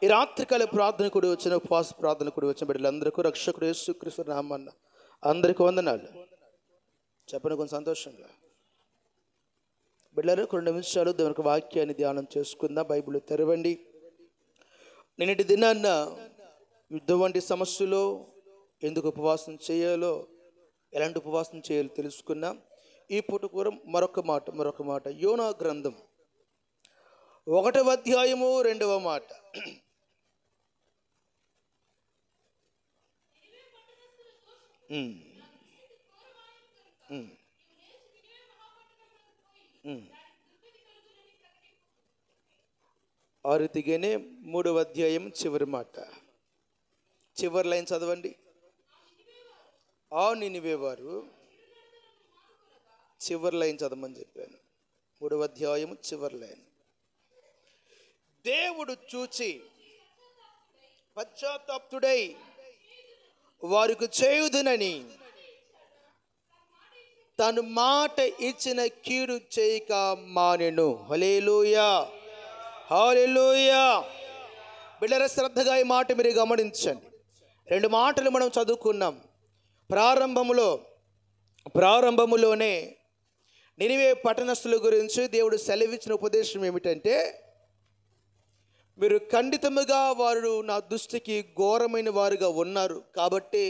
ఈ రాత్రికాల ప్రార్థన కూడా వచ్చిన ఉపవాస ప్రార్థన కూడా వచ్చిన బిడ్డలందరికీ రక్షకుడు యేసుక్రీస్తు నామమున అందరికీ వందనాలు. చెప్పండి కొంచెం సంతోషంగా. బిడ్డలు 2 నిమిషాలు దేవునికి వాక్యాన్ని ధ్యానం చేసుకుందాం. బైబిల్ తెరవండి. నిన్నటి దినాన్న యుద్ధం వంటి సమస్యలో ఎందుకు ఉపవాసం చేయాలో, ఎలాంటి ఉపవాసం చేయాలో తెలుసుకున్నాం. ఈ పూట కూడా మరొక మాట యోనా గ్రంథం 1వ అధ్యాయము 2వ మాట. ఆ రీతిగానే 3వ అధ్యాయం చివరి మాట, చివరి లైన్ చదవండి. ఆ నినివే వారు, చివరి లైన్ చదవమని చెప్పాను. 3వ అధ్యాయం చివరి లైన్. దేవుడు చూచి పశ్చాత్తాపుడై వారికి చేయుదునని తను మాట ఇచ్చిన కీడు చేయక మానెను. హల్లెలూయా, హల్లెలూయా. బిడ్డల శ్రద్ధగా ఈ మాట మీరు గమనించండి. 2 మాటలు మనం చదువుకున్నాం. ప్రారంభములోనే నినివే పట్టణస్థుల గురించి దేవుడు సెలవిచ్చిన ఉపదేశం ఏమిటంటే, మీరు ఖండితముగా వారు నా దృష్టికి ఘోరమైన వారుగా ఉన్నారు కాబట్టి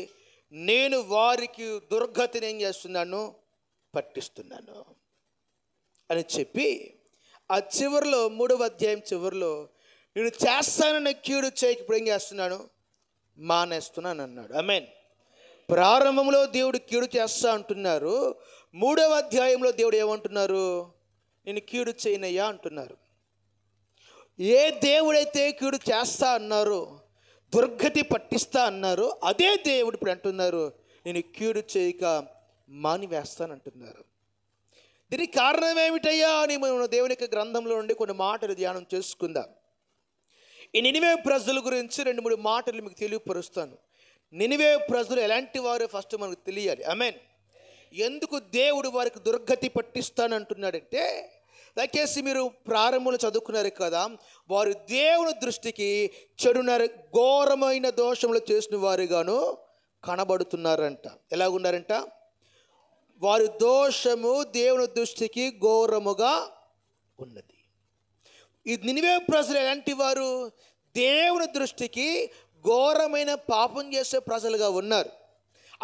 నేను వారికి దుర్గతిని ఏం చేస్తున్నాను, పట్టిస్తున్నాను అని చెప్పి ఆ చివరిలో 3వ అధ్యాయం చివరిలో నేను చేస్తానన్న కీడు చేయక ఇప్పుడు ఏం చేస్తున్నాను, మానేస్తున్నాను అన్నాడు. ఆమేన్. ప్రారంభంలో దేవుడు కీడు చేస్తా అంటున్నారు. 3వ అధ్యాయంలో దేవుడు ఏమంటున్నారు, నేను కీడు చేయనయ్యా అంటున్నారు. ఏ దేవుడైతే కీడు చేస్తా అన్నారో, దుర్గతి పట్టిస్తా అన్నారో, అదే దేవుడు ఇప్పుడు అంటున్నారు నేను కీడు చేయక మానివేస్తానంటున్నారు. దీనికి కారణం ఏమిటయ్యా అని మనం దేవుని యొక్క గ్రంథంలో నుండి కొన్ని మాటలు ధ్యానం చేసుకుందాం. ఈ నినివే ప్రజల గురించి 2-3 మాటలు మీకు తెలియపరుస్తాను. నినివే ప్రజలు ఎలాంటి వారు ఫస్ట్ మనకు తెలియాలి. ఆమేన్. ఎందుకు దేవుడు వారికి దుర్గతి పట్టిస్తానంటున్నాడంటే, దయచేసి మీరు ప్రారంభంలో చదువుకున్నారు కదా, వారు దేవుని దృష్టికి చెడునర ఘోరమైన దోషములు చేసిన వారుగాను కనబడుతున్నారంట. ఎలాగున్నారంట? వారి దోషము దేవుని దృష్టికి ఘోరముగా ఉన్నది. ఈ నినివే ప్రజలు ఎలాంటి వారు? దేవుని దృష్టికి ఘోరమైన పాపం చేసే ప్రజలుగా ఉన్నారు.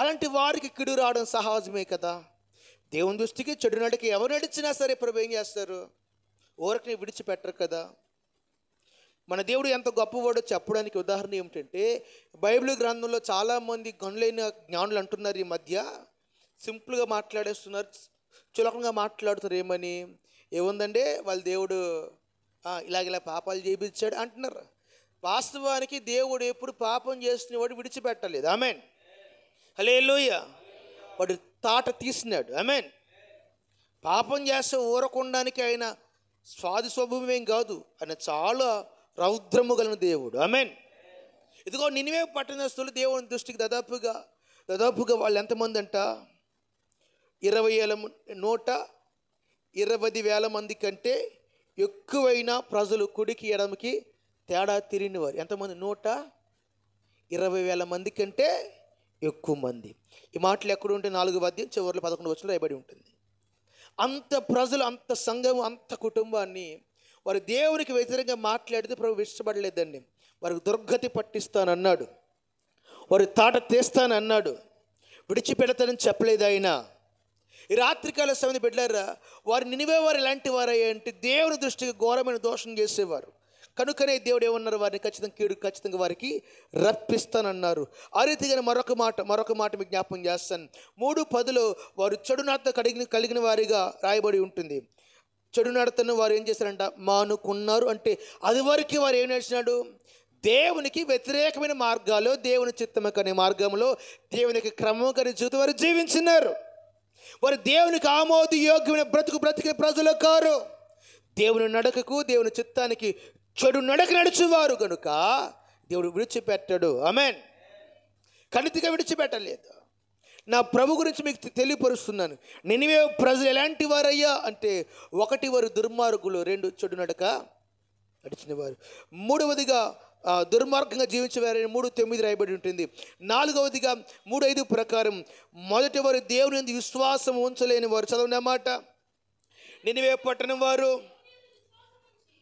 అలాంటి వారికి కిడు రావడం సహజమే కదా. దేవుని దృష్టికి చెడు నడికి ఎవరు నడిచినా సరే ప్రభు ఏం చేస్తారు, ఊరికి విడిచిపెట్టరు కదా. మన దేవుడు ఎంత గొప్పవాడో చెప్పడానికి ఉదాహరణ ఏమిటంటే, బైబిల్ గ్రంథంలో చాలామంది గనులైన జ్ఞానులు అంటున్నారు ఈ మధ్య, సింపుల్గా మాట్లాడేస్తున్నారు, చులకంగా మాట్లాడుతారు. ఏముందంటే వాళ్ళ దేవుడు ఇలా పాపాలు చేయించాడు అంటున్నారు. వాస్తవానికి దేవుడు ఎప్పుడు పాపం చేసిన వాడు విడిచిపెట్టలేదు. ఆమేన్. హల్లెలూయా. వాడు తాట తీసినాడు. ఆమేన్. పాపం చేస్తే ఊరకుండానికి ఆయన స్వాది స్వభావం కాదు, ఆయన చాలా రౌద్రము కలిగిన దేవుడు. ఆమేన్. ఇదిగో నినివే పట్టణస్థులు దేవుని దృష్టికి దాదాపుగా వాళ్ళు ఎంతమంది అంట, 120,000 మంది కంటే ఎక్కువైన ప్రజలు కుడికి ఎడమకి తేడా తిరిగిన వారు. ఎంతమంది? 120,000 మంది కంటే ఎక్కువ మంది. ఈ మాటలు ఎక్కడ ఉంటే 4వ అధ్యాయం చివరిలో 11వ వచనంలో రాయబడి ఉంటుంది. అంత ప్రజలు, అంత సంఘం, అంత కుటుంబాన్ని వారు దేవునికి వ్యతిరేకంగా మాట్లాడితే ప్రభు ఇష్టపడలేదండి. వారికి దుర్గతి పట్టిస్తానన్నాడు, వారి తాట తీస్తానన్నాడు, విడిచిపెడతానని చెప్పలేదు ఆయన. ఈ రాత్రికాల సమయంలో బిడ్డలారా, వారు నినివే వారు ఎలాంటి వారయ్యా అంటే దేవుని దృష్టికి ఘోరమైన దోషం చేసేవారు. కనుకనే దేవుడు ఏమన్నారు, వారిని ఖచ్చితంగా వారికి రప్పిస్తానన్నారు. ఆ రీతిగా మరొక మాట మీకు జ్ఞాపకం చేస్తాను. 3:10 వారు చెడు నడత కలిగిన వారిగా రాయబడి ఉంటుంది. చెడు నడతను వారు ఏం చేశారంట, మానుకున్నారు. అంటే అది వరకు వారు ఏం నడిచినాడు, దేవునికి వ్యతిరేకమైన మార్గాలు, దేవుని చిత్తము కనే మార్గంలో, దేవునికి క్రమం కనే జీవితం వారు జీవించినారు. వారు దేవునికి ఆమోదయోగ్యమైన బ్రతికిన ప్రజలు కారు. దేవుని నడకకు, దేవుని చిత్తానికి చెడు నడక నడుచువారు కనుక దేవుడు విడిచిపెట్టాడు. ఆమేన్. కణితిగా విడిచిపెట్టలేదు. నా ప్రభు గురించి మీకు తెలియపరుస్తున్నాను. నినివే ప్రజలు ఎలాంటి వారయ్యా అంటే, 1 వారు దుర్మార్గులు, 2 చెడు నడక నడిచిన వారు, 3వదిగా దుర్మార్గంగా జీవించేవారని 3:9 రాయబడి ఉంటుంది. 4వదిగా 3:5 ప్రకారం మొదటి వారు దేవుని యందు విశ్వాసం ఉంచలేని వారు. చదవనమాట. నినివే పట్టణం వారు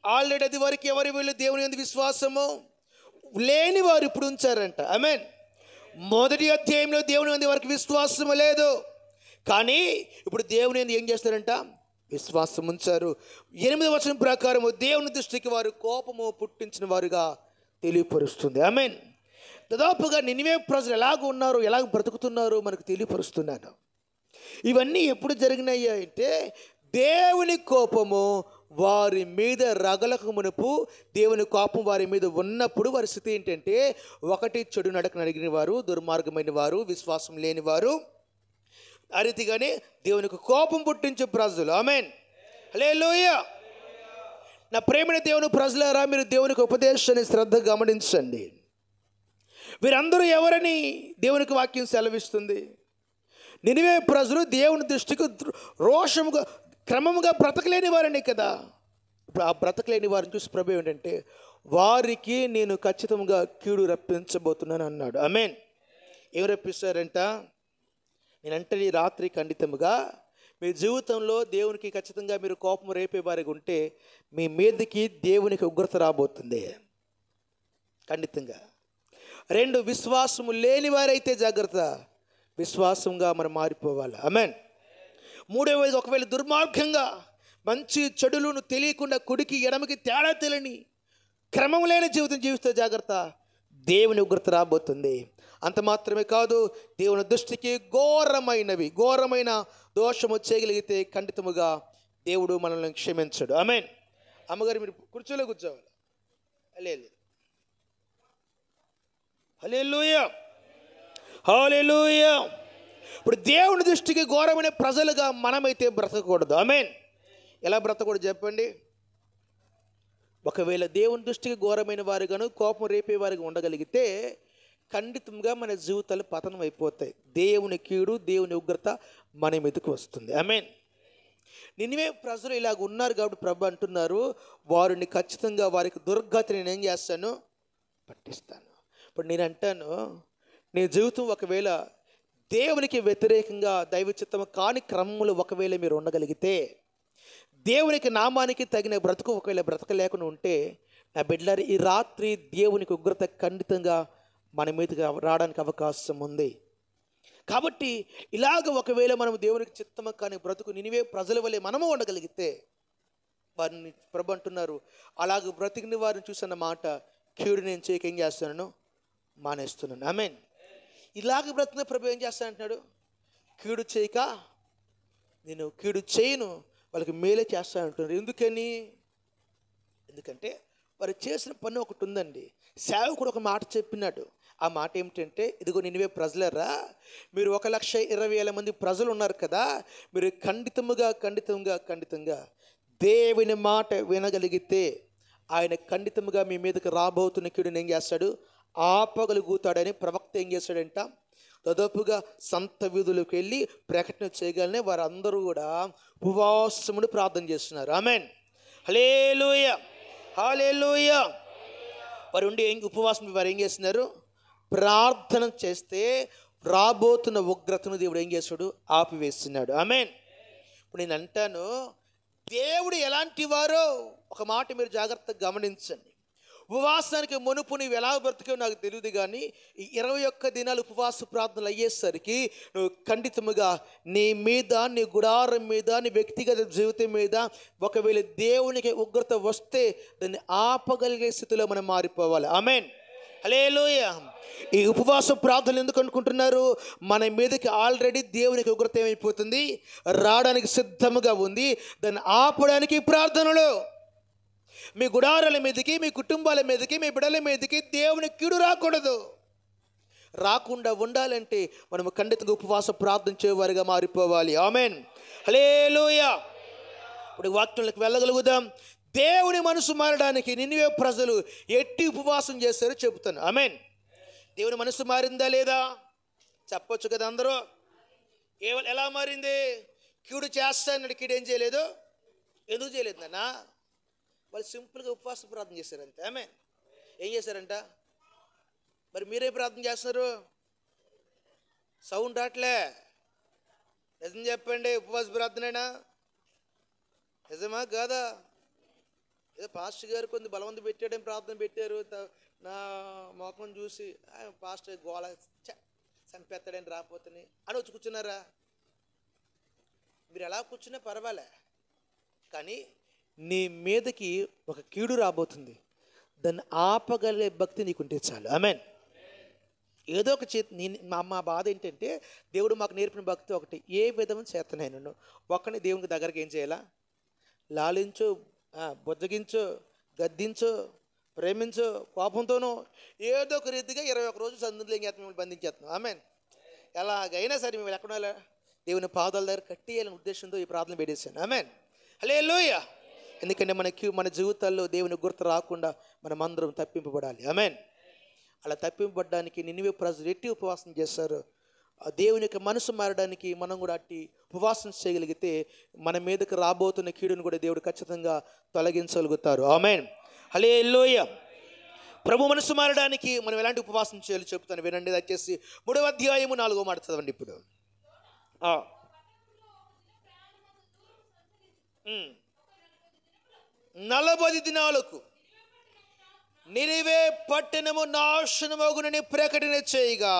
ఆల్రెడీ అది వరకు ఎవరి వీళ్ళు దేవుని యందు విశ్వాసము లేని వారు ఇప్పుడు ఉంచారంట. ఆమేన్. మొదటి అధ్యాయంలో దేవుని యందు వారికి విశ్వాసము లేదు, కానీ ఇప్పుడు దేవుని యందు ఏం చేస్తారంట? విశ్వాసం ఉంచారు. 8వ వచనం ప్రకారం దేవుని దృష్టికి వారు కోపము పుట్టించిన వారుగా తెలియపరుస్తుంది. ఆమేన్. దాదాపుగా నినివే ప్రజలు ఎలాగ ఉన్నారు, ఎలాగ బ్రతుకుతున్నారో మనకు తెలియపరుస్తున్నాను. ఇవన్నీ ఎప్పుడు జరిగినాయి అంటే దేవుని కోపము వారి మీద రగలకు మునుపు, దేవుని కోపం వారి మీద ఉన్నప్పుడు వారి స్థితి ఏంటంటే, ఒకటి చెడు నడకను అడిగిన వారు, దుర్మార్గమైన వారు, విశ్వాసం లేని వారు, ఆ రీతిగానే దేవునికి కోపం పుట్టించే ప్రజలు. ఆమేన్. హల్లెలూయా. నా ప్రేమైన దేవుని ప్రజలారా, మీరు దేవునికి ఉపదేశాన్ని శ్రద్ధగా గమనించండి. వీరందరూ ఎవరని దేవునికి వాక్యం సెలవిస్తుంది? నినివే ప్రజలు దేవుని దృష్టికి రోషముగా క్రమముగా బ్రతకలేని వారని కదా. ఇప్పుడు ఆ బ్రతకలేని వారిని చూసి ప్రభు ఏంటంటే, వారికి నేను ఖచ్చితంగా కీడు రప్పించబోతున్నాను అన్నాడు. ఆమేన్. ఏం రప్పిస్తారంట? నేనంటే ఈ రాత్రి ఖండితముగా మీ జీవితంలో దేవునికి ఖచ్చితంగా మీరు కోపం రేపే వారికి ఉంటే మీ మీదకి దేవునికి ఉగ్రత రాబోతుంది ఖండితంగా. 2, విశ్వాసము లేని వారైతే జాగ్రత్త, విశ్వాసంగా మనం మారిపోవాలి. ఆమేన్. 3వది, ఒకవేళ దుర్మార్గంగా మంచి చెడులను తెలియకుండా కుడికి ఎడమకి తేడా తెలియని క్రమం లేని జీవితం జీవిస్తే జాగ్రత్త, దేవుని ఉగ్రత రాబోతుంది. అంత మాత్రమే కాదు, దేవుని దృష్టికి ఘోరమైన దోషము చేయగలిగితే ఖండితముగా దేవుడు మనల్ని క్షమించడు. ఆమేన్. అమ్మగారు మీరు కుర్చీలో కూర్చోవాలి. హల్లెలూయా, హల్లెలూయా. ఇప్పుడు దేవుని దృష్టికి ఘోరమైన ప్రజలుగా మనమైతే బ్రతకూడదు. ఆమేన్. ఎలా బ్రతకూడదు చెప్పండి? ఒకవేళ దేవుని దృష్టికి ఘోరమైన వారుగాను కోపం రేపేవారిగా ఉండగలిగితే ఖండితంగా మన జీవితాలు పతనం అయిపోతాయి. దేవుని కీడు, దేవుని ఉగ్రత మన మీదకు వస్తుంది. ఆమేన్. నినివే ప్రజలు ఇలాగ ఉన్నారు కాబట్టి ప్రభు అంటున్నారు, వారిని ఖచ్చితంగా వారికి దుర్గతిని నేను ఏం చేస్తాను? పట్టిస్తాను. ఇప్పుడు నేను అంటాను, నీ జీవితం ఒకవేళ దేవునికి వ్యతిరేకంగా దైవ చిత్తము కాని క్రమములు ఒకవేళ మీరు ఉండగలిగితే, దేవునికి నామానికి తగిన బ్రతుకు ఒకవేళ బ్రతకలేకుండా ఉంటే, నా బిడ్డలారా, ఈ రాత్రి దేవునికి ఉగ్రత ఖండితంగా మన మీదకి రావడానికి అవకాశం ఉంది. కాబట్టి ఇలాగ ఒకవేళ మనం దేవునికి చిత్తము కానీ బ్రతుకు నినివే ప్రజల వలె మనము ఉండగలిగితే, వారిని ప్రభు అంటున్నారు, అలాగ బ్రతికిన వారిని చూసిన మాట, కీడు నేను చేయక ఏం చేస్తున్నాను? మానేస్తున్నాను. ఆమేన్. ఇలాగ బ్రతికిన ప్రభు ఏం చేస్తానంటున్నాడు? కీడు చేయక నేను కీడు చేయను, వాళ్ళకి మేలే చేస్తానంటున్నారు. ఎందుకంటే వారు చేసిన పని ఒకటి ఉందండి. సేవకుడు ఒక మాట చెప్పినాడు. ఆ మాట ఏమిటంటే, ఇదిగో నినివే ప్రజలరా, మీరు 1,20,000 మంది ప్రజలు ఉన్నారు కదా, మీరు ఖండితంగా దేవుని మాట వినగలిగితే ఆయన ఖండితంగా మీ మీదకి రాబోతున్న కీడుని ఏం చేస్తాడు? ఆపగలుగుతాడని ప్రవక్త ఏం చేశాడంట? దాదాపుగా సంత వీధులకు వెళ్ళి ప్రకటన చేయగలనే వారందరూ కూడా ఉపవాసమును ప్రార్థన చేస్తున్నారు. ఆమేన్. హల్లెలూయా, హల్లెలూయా. వారు ఉండి ఉపవాసం వారు ఏం చేస్తున్నారు? ప్రార్థన చేస్తే రాబోతున్న ఉగ్రతను దేవుడు ఏం చేస్తాడు? ఆపివేస్తున్నాడు. ఆమేన్. ఇప్పుడు నేను అంటాను, దేవుడు ఎలాంటి వారో ఒక మాట మీరు జాగ్రత్తగా గమనించండి. ఉపవాసానికి మునుపు నువ్వు ఎలా బ్రతికావో నాకు తెలియదు, కానీ ఈ 21 దినాలు ఉపవాస ప్రార్థనలు అయ్యేసరికి నువ్వు ఖండితముగా నీ మీద, నీ గుడారం మీద, నీ వ్యక్తిగత జీవితం మీద ఒకవేళ దేవునికి ఉగ్రత వస్తే దాన్ని ఆపగలిగే స్థితిలో మనం మారిపోవాలి. ఆమేన్. హల్లెలూయా. ఈ ఉపవాస ప్రార్థనలు ఎందుకు అనుకుంటున్నారు? మన మీదకి ఆల్రెడీ దేవునికి ఉగ్రత ఏమైపోతుంది? రావడానికి సిద్ధముగా ఉంది. దాన్ని ఆపడానికి ప్రార్థనలు. మీ గుడారాల మీదకి, మీ కుటుంబాల మీదకి, మీ బిడ్డల మీదకి దేవుని కీడు రాకూడదు. రాకుండా ఉండాలంటే మనము ఖండితంగా ఉపవాస ప్రార్థన చేయవారిగా మారిపోవాలి. ఆమేన్. హల్లెలూయా. ఇప్పుడు వాక్యంలోకి వెళ్ళగలుగుదాం. దేవుని మనసు మారడానికి నినివే ప్రజలు ఎట్టి ఉపవాసం చేస్తారో చెబుతాను. ఆమేన్. దేవుని మనసు మారిందా లేదా చెప్పొచ్చు కదా అందరూ. ఎలా మారింది? కీడు చేస్తానన్నాడు, కీడు ఏం చేయలేదు. ఎందుకు చేయలేదు నాన్న? వాళ్ళు సింపుల్గా ఉపవాస ప్రార్థన చేశారు అంతే. ఆమేన్. ఏం చేశారంట? మరి మీరే ప్రార్థన చేస్తున్నారు, సౌండ్ రావట్లే. నిజం చెప్పండి, ఉపవాస ప్రార్థనేనా? నిజమా కాదా? ఏదో పాస్టర్ గారు కొంత బలవంతం పెట్టాడని ప్రార్థన పెట్టారు, నా మొఖం చూసి పాస్టర్ గోళ చంపేస్తాడని రాపోతని అని వచ్చి కూర్చున్నారా? మీరు ఎలా కూర్చున్నా పర్వాలే, కానీ నీ మీదకి ఒక కీడు రాబోతుంది, దాన్ని ఆపగలిగే భక్తి నీకుంటే చాలు. ఆమేన్. ఏదో ఒక మా బాధ ఏంటంటే దేవుడు మాకు నేర్పిన భక్తి ఒకటి, ఏ విధం చేతనైనను ఒక్కని దేవునికి దగ్గరికి ఏం చేయాలా? లాలించు, బుజ్జగించు, గద్దించు, ప్రేమించు, కోపంతోనూ ఏదో ఒక రీతిగా 21 రోజులు సందులో ఏం చేస్తాం? మిమ్మల్ని బంధించేస్తున్నాం. ఆమేన్. ఎలాగైనా సరే మేము ఎక్కడ దేవుని పాదాల దగ్గర కట్టేయాలనే ఉద్దేశంతో ఈ ప్రార్థన పెట్టేశాను. ఆమేన్. హల్లెలూయా. ఎందుకంటే మన జీవితాల్లో దేవుని గుర్తు రాకుండా మనం అందరం తప్పింపబడాలి. ఆమేన్. అలా తప్పింపబడడానికి నినివే ప్రజలు ఎట్టి ఉపవాసం చేశారు, ఆ దేవుని యొక్క మనసు మారడానికి మనం కూడా అట్టి ఉపవాసం చేయగలిగితే మన మీదకి రాబోతున్న కీడును కూడా దేవుడు ఖచ్చితంగా తొలగించగలుగుతారు. ఆమేన్. హల్లెలూయా. ప్రభు మనసు మారడానికి మనం ఎలాంటి ఉపవాసం చేయాలో చెప్తాను వినండి. దయచేసి 3వ అధ్యాయము 4వ మాట చదవండి. ఇప్పుడు 40 దినాలకు నినివే పట్టణము నాశనమగునని ప్రకటన చేయగా.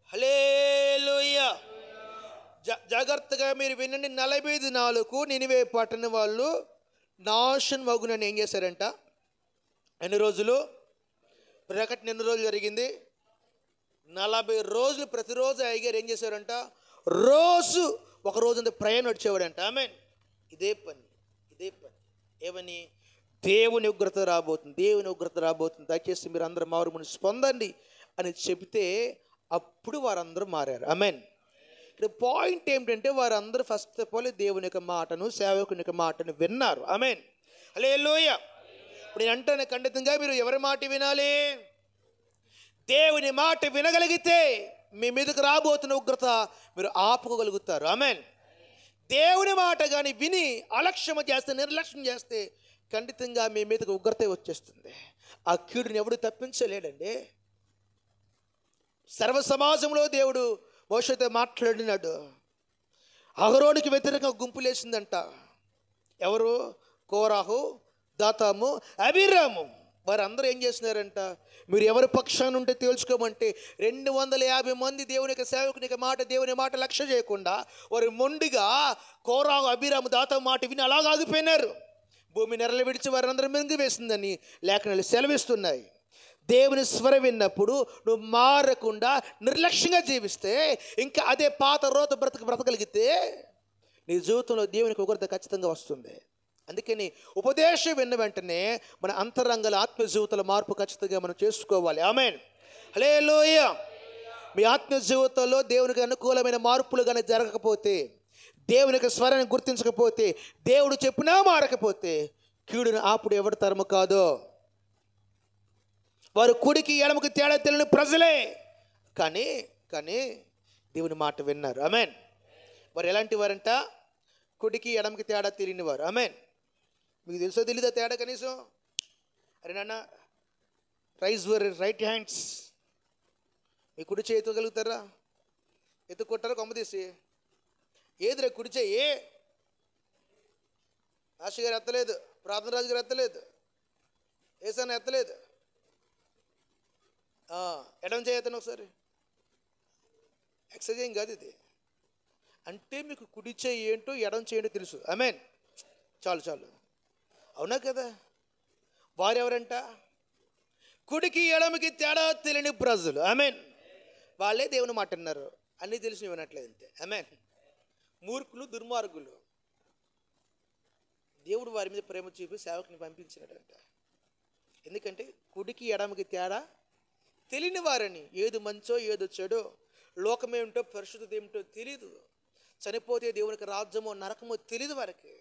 హల్లెలూయా. జాగ్రత్తగా మీరు వినండి. 40 దినాలకు నినివే పట్టణం వాళ్ళు నాశనమగునని ఏం చేశారంట? ఎన్ని రోజులు? ప్రకటన ఎన్ని రోజులు జరిగింది? 40 రోజులు. ప్రతిరోజు అయ్యగారు ఏం చేశారంట? రోజు ఒక రోజు అంత ప్రయాణం వచ్చేవాడంట. ఆమేన్. ఇదే పని. ఏమని? దేవుని ఉగ్రత రాబోతుంది, దేవుని ఉగ్రత రాబోతుంది, దయచేసి మీరు అందరూ మారు మనసు పొందండి అని చెబితే అప్పుడు వారందరూ మారారు. ఆమేన్. ఇక్కడ పాయింట్ ఏమిటంటే వారందరూ ఫస్ట్ ఆఫ్ ఆల్ దేవుని యొక్క మాటను, సేవకుని యొక్క మాటను విన్నారు. ఆమేన్. హల్లెలూయా. ఇప్పుడు నేను అంటాను ఖండితంగా, మీరు ఎవరి మాట వినాలి? దేవుని మాట వినగలిగితే మీ మీదకి రాబోతున్న ఉగ్రత మీరు ఆపుకోగలుగుతారు. ఆమేన్. దేవుని మాట కానీ విని అలక్ష్యం చేస్తే, నిర్లక్ష్యం చేస్తే ఖండితంగా మీ మీదకి ఉగ్రత వచ్చేస్తుంది. ఆ కీడుని ఎవడు తప్పించలేడండి. సర్వ సమాజంలో దేవుడు మోషేతో మాట్లాడినాడు. అహరోనుకి వ్యతిరేకంగా గుంపులేసిందంట. ఎవరు? కోరాహు, దాతాము, అబీరాము. వారందరూ ఏం చేస్తున్నారంట? మీరు ఎవరి పక్షాన్ని ఉంటే తేల్చుకోమంటే 250 మంది దేవుని యొక్క సేవకుని మాట, దేవుని మాట లక్ష్య చేయకుండా వారు మొండిగా కోరాహు, అబీరాము, దాతాము మాట విని అలాగ ఆగిపోయినారు. భూమి నెరలు విడిచి వారందరూ మింగివేసిందని లేఖనాలు సెలవిస్తున్నాయి. దేవుని స్వరం విన్నప్పుడు నువ్వు మారకుండా నిర్లక్ష్యంగా జీవిస్తే, ఇంకా అదే పాత రోత బ్రతకగలిగితే నీ జీవితంలో దేవునికి ఉగ్రత ఖచ్చితంగా వస్తుంది. అందుకని ఉపదేశం విన్న వెంటనే మన అంతరంగాల ఆత్మ జీవితాల మార్పు ఖచ్చితంగా మనం చేసుకోవాలి. ఆమేన్. హల్లెలూయా. మీ ఆత్మ జీవితంలో దేవునికి అనుకూలమైన మార్పులు కానీ జరగకపోతే, దేవుని యొక్క స్వరాన్ని గుర్తించకపోతే, దేవుడు చెప్పినా మారకపోతే కీడును ఆపుడు ఎవరి తరము కాదు. వారు కుడికి ఎడమకి తేడా తెలియని ప్రజలే, కానీ దేవుని మాట విన్నారు. ఆమేన్. వారు ఎలాంటి వారంట? కుడికి ఎడమకి తేడా తెలియని వారు. ఆమేన్. మీకు తెలుసో తెలీదా తేడా కనీసం? అరే నాన్న, రైజ్ యువర్ రైట్ హ్యాండ్స్. మీ కుడి చేయి ఎత్తుకోగలుగుతారా? ఎత్తుకుంటారా? కొమ్మ తీసి ఏదిరా కుడి చేయి? ఆశ గారు ఎత్తలేదు, ప్రార్థన రాజు గారు ఎత్తలేదు, ఏసాన ఎత్తలేదు. ఎడం చేయతను ఒకసారి. ఎక్సర్సైజ్ ఏం కాదు ఇది. అంటే మీకు కుడి చేయి ఏంటో ఎడం చేయంటో తెలుసు. ఆమేన్. చాలు. అవునా కదా? వారెవరంట? కుడికి ఎడమకి తేడా తెలియని ప్రజలు. ఆమేన్. వాళ్ళే దేవుని మాట అన్నారు, అన్నీ తెలిసి వినట్లేదు అంతే. ఆమేన్. మూర్ఖులు, దుర్మార్గులు. దేవుడు వారి మీద ప్రేమ చూపి సేవకుని పంపించినట్టంట. ఎందుకంటే కుడికి ఎడమకి తేడా తెలియని వారని. ఏది మంచో ఏదో చెడో, లోకమేమిటో పరిశుద్ధత ఏమిటో తెలీదు, చనిపోతే దేవునికి రాజ్యమో నరకమో తెలీదు వారికి.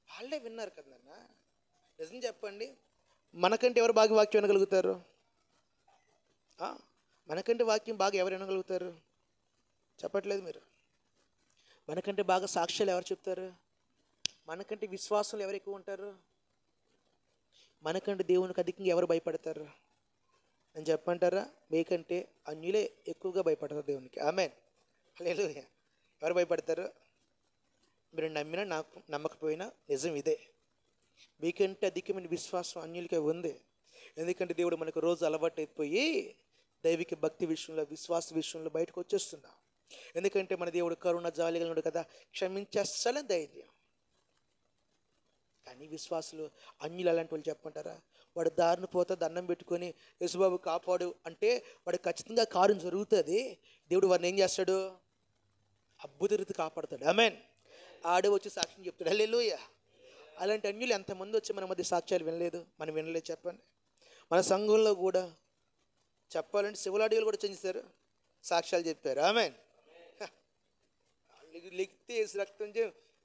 వాళ్ళే విన్నారు కదన్నా. నిజం చెప్పండి, మనకంటే ఎవరు బాగా వాక్యం వినగలుగుతారు? మనకంటే వాక్యం బాగా ఎవరు వినగలుగుతారు? చెప్పట్లేదు మీరు. మనకంటే బాగా సాక్ష్యాలు ఎవరు చెప్తారు? మనకంటే విశ్వాసాలు ఎవరు ఎక్కువ ఉంటారు? మనకంటే దేవునికి అధికంగా ఎవరు భయపడతారు అని చెప్పంటారా? మీకంటే అన్యులే ఎక్కువగా భయపడతారు దేవునికి. ఆమేన్, హల్లెలూయా. ఎవరు భయపడతారు? మీరు నమ్మినా నాకు నమ్మకపోయినా నిజం ఇదే. మీకంటే అధికమైన విశ్వాసం అన్యులకే ఉంది. ఎందుకంటే దేవుడు మనకు రోజు అలవాటు అయిపోయి దైవిక భక్తి విషయంలో, విశ్వాస విషయంలో బయటకు వచ్చేస్తున్నాం. ఎందుకంటే మన దేవుడు కరుణ జాలిగా ఉన్నాడు కదా, క్షమించేస్తాలని ధైర్యం. కానీ విశ్వాసులు అన్యులు అలాంటి వాళ్ళు చెప్పంటారా? వాడు దారిని పోతే దండం పెట్టుకొని యేసుబాబు కాపాడు అంటే వాడు ఖచ్చితంగా కార్యం జరుగుతుంది. దేవుడు వాడిని ఏం చేస్తాడు? అద్భుత రీతి కాపాడుతాడు. ఆమేన్. ఆడే వచ్చి సాక్ష్యం చెప్తాడు. హల్లెలూయా. అలాంటి అన్యులు ఎంతమంది వచ్చి మన మధ్య సాక్ష్యాలు వినలేదు? మనం వినలేదు చెప్పండి. మన సంఘంలో కూడా చెప్పాలంటే శివలాడిలు కూడా చెందిస్తారు, సాక్ష్యాలు చెప్పారు. ఆమేన్. లెక్కితే వేసి రక్తం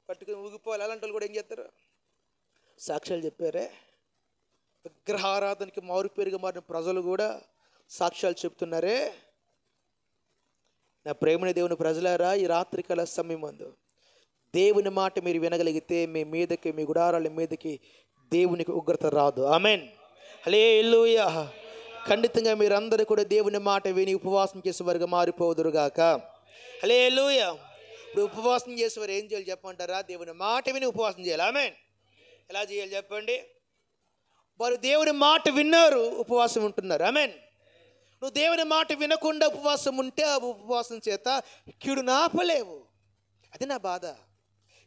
పట్టుకుని ఊగిపోవాలి. అలాంటి వాళ్ళు కూడా ఏం చేస్తారు? సాక్ష్యాలు చెప్పారే. విగ్రహారాధనకి మారుపేరుగా మారిన ప్రజలు కూడా సాక్ష్యాలు చెప్తున్నారే. నా ప్రేమని దేవుని ప్రజలారా, ఈ రాత్రికాల సమయం ముందు దేవుని మాట మీరు వినగలిగితే మీ మీదకి, మీ గుడారాల మీదకి దేవునికి ఉగ్రత రాదు. ఆమేన్, హల్లెలూయా. ఖండితంగా మీరందరూ కూడా దేవుని మాట విని ఉపవాసం చేసేవారుగా మారిపోదురుగాక. హల్లెలూయా. ఇప్పుడు ఉపవాసం చేసేవారు ఏం చేయాలి చెప్పంటారా? దేవుని మాట విని ఉపవాసం చేయాలి. ఆమేన్. ఎలా చేయాలి చెప్పండి? వారు దేవుని మాట విన్నారు, ఉపవాసం ఉంటున్నారు. ఆమేన్. నువ్వు దేవుని మాట వినకుండా ఉపవాసం ఉంటే ఆ ఉపవాసం చేత కీడును ఆపలేవు. అది నా బాధ.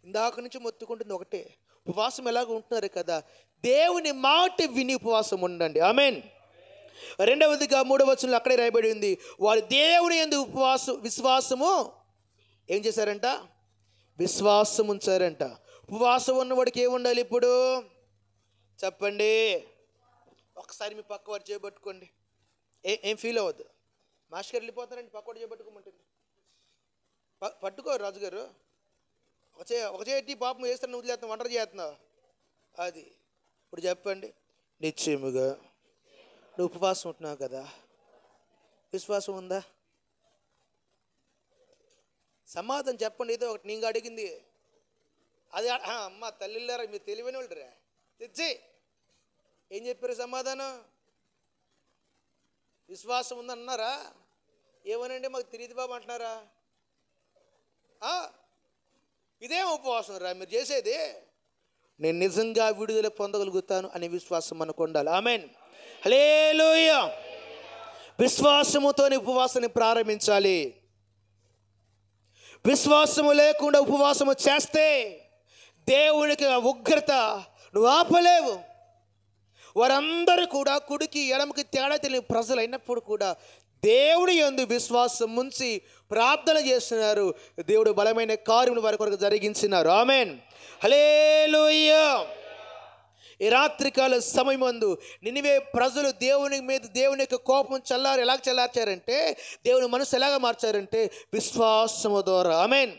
ఇందాక నుంచి మొత్తుకుంటుంది ఒకటే, ఉపవాసం ఎలాగ ఉంటున్నారు కదా, దేవుని మాట విని ఉపవాసం ఉండండి. ఆమేన్. రెండవదిగా 3వ వచనంలో అక్కడే రాయబడి ఉంది, వారు దేవుని యందు విశ్వాసము ఏం చేశారంట? విశ్వాసం ఉంచారంట. ఉపవాసం ఉన్నవాడికి ఏముండాలి ఇప్పుడు చెప్పండి? ఒకసారి మీ పక్క వాడు చేయబట్టుకోండి. ఏం ఫీల్ అవ్వద్దు. మాస్టర్ గారు వెళ్ళిపోతారండి, పక్కవాడు చేయబట్టుకోమంటుంది. పట్టుకో రాజుగారు. ఒక చేతి పాపం వేస్తాను, వదిలేస్తాను, వంటలు చేస్తున్నావు. అది ఇప్పుడు చెప్పండి, నిశ్చయముగా నువ్వు ఉపవాసం ఉంటున్నావు కదా, విశ్వాసం ఉందా? సమాధానం చెప్పండి. ఏదో ఒకటి నీకు అడిగింది అది. అమ్మ తల్లిళ్ళారా, మీరు తెలివైన వాళ్ళరా, తెచ్చి ఏం చెప్పారు సమాధానం? విశ్వాసం ఉందన్నారా? ఏమనండి మాకు తెలియదు బాబు అంటున్నారా? ఇదేం ఉపవాసం రా మీరు చేసేది? నేను నిజంగా విడుదల పొందగలుగుతాను అనే విశ్వాసం మనకు ఉండాలి. ఆమేన్, హల్లెలూయా. విశ్వాసముతోనే ఉపవాసాన్ని ప్రారంభించాలి. విశ్వాసము లేకుండా ఉపవాసము చేస్తే దేవునికి ఉగ్రత నువ్వు ఆపలేవు. వారందరూ కూడా కుడికి ఎడమకి తేడా తెలియని ప్రజలు అయినప్పుడు కూడా దేవుని యందు విశ్వాసం ఉంచి ప్రార్థన చేస్తున్నారు. దేవుడు బలమైన కార్యములు వారి కొరకు జరిగించినారు. ఆమేన్, హల్లెలూయా. ఈ రాత్రికాల సమయం ముందు నినివే ప్రజలు దేవుని యొక్క కోపం ఎలా చల్లార్చారంటే, దేవుని మనసు ఎలాగ మార్చారంటే విశ్వాసము ద్వారా. ఆమేన్.